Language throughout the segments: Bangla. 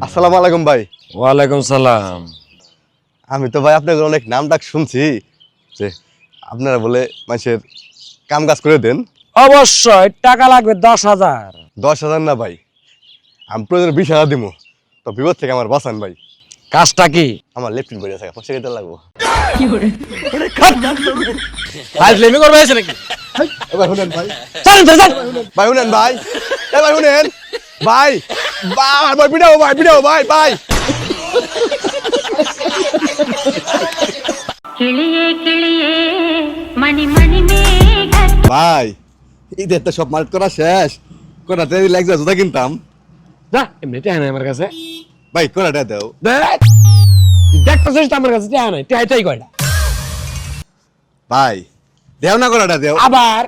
আসসালামু আলাইকুম ভাই। ওয়ালাইকুম সালাম। আমি তো ভাই আপনাদের অনেক নাম ডাক শুনছি যে আপনারা বলে মানুষের কাম কাজ করে দেন। অবশ্যই টাকা লাগবে 10,000। 10,000 না ভাই, আমি প্রয়োজনে 20,000 দিব। তো বিপদ থেকে আমার বাঁচান ভাই। কাজটা কি? আমার লেফটিন বেড়ে থাকে, পয়সা কেটে লাগবো। ফাইজলামি করবে এসে নাকি? এবার শুনেন ভাই, চলেন তো যান। ভাই শুনেন ভাই, এবার শুনেন ভাই, ভাই পিটাও ভাই, পিটাও ভাই, ভাই কিলিয়ে কিলিয়ে মনি মনি মেঘ ভাই ঈদের তো সব মার্ক করা শেষ। কোনাতে লাগছে জুতা কিনতাম যা, এমনি টাকা নাই আমার কাছে। ভাই, কোনাটা দাও। দেখতেছিস তো আমার কাছে টাকা নাই, টাকাই কয়টা? ভাই দেও না, কোনাটা দেও। আবার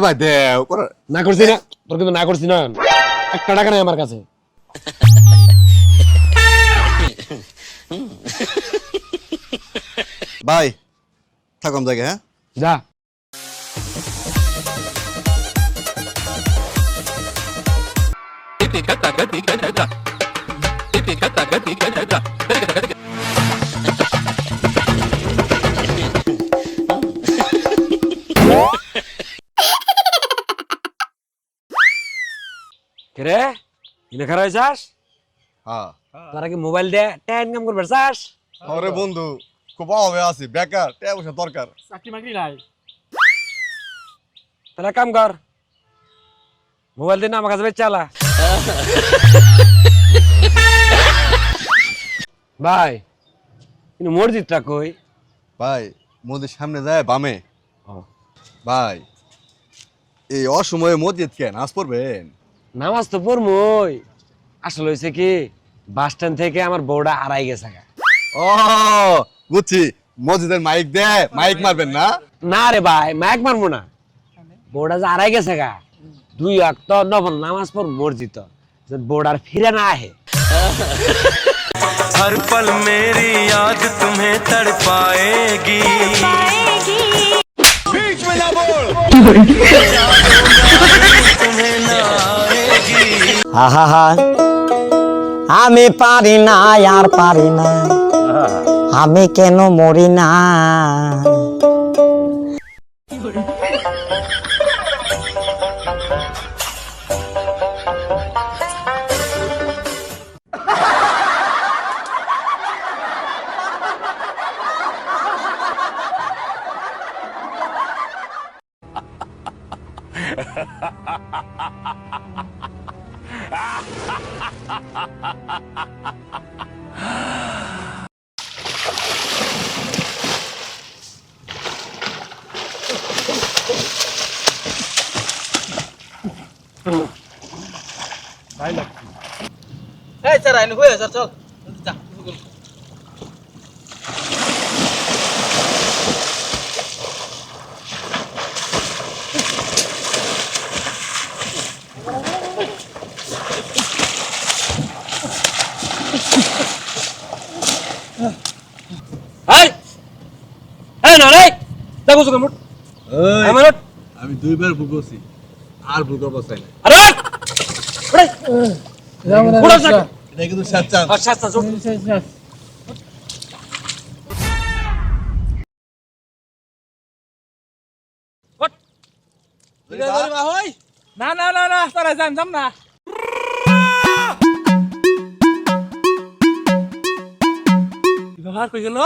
ভাই দেও কোনা। না করছি না, তোর কিন্তু না করছি না। একটা টাকা নাই আমার কাছে। ভাই থাকম জায়গা, হ্যাঁ যা। রে ইনে খারাপ হয়েছাস? হ্যাঁ। তোরা কি মোবাইল দিয়ে টাকা ইনকাম করবে চাস? আরে বন্ধু, খুব অভাবে আছি, বেকার, টাকা পয়সা দরকার। চাকরি মাকরি নাই। তাহলে কাম কর, মোবাইল দিয়ে না আমার কাছে চালা। ভাই কিন্তু মসজিদটা কই? ভাই মসজিদ সামনে যায় বামে। ভাই এই অসময়ে মসজিদ কেন, নামাজ পড়বেন? নামাজ তো পড়মই। আসলে হয়েছে কি, বাস স্ট্যান্ড থেকে আমার বউটা হারাই গেছে। ও বুঝছি, মসজিদের মাইক দে, মাইক মারবেন না? না রে ভাই, মাইক মারবো না। বউটা যে হারাই গেছে 2 ওয়াক্ত নফল নামাজ পড় মসজিদ, বউটার ফিরে না আহে। हर पल मेरी याद तुम्हें तड़पाएगी। बीच में ना बोल, तुम्हें ना आएगी। আহা, আমি পারি না আর পারি না, আমি কেন মরি না। এই স্যার আইন হয়ে স্যার, চল যা। এই এই না রে, দেখো তো কেমন আমার। আমি 2 বার ভুল করছি, আর ভুল করবো চাই না। আরে পুরো সাক এটা কিন্তু সাচ্চা। আচ্ছা আচ্ছা জোর। না না না না, তারা যাম না। ব্যবহার কই গেল?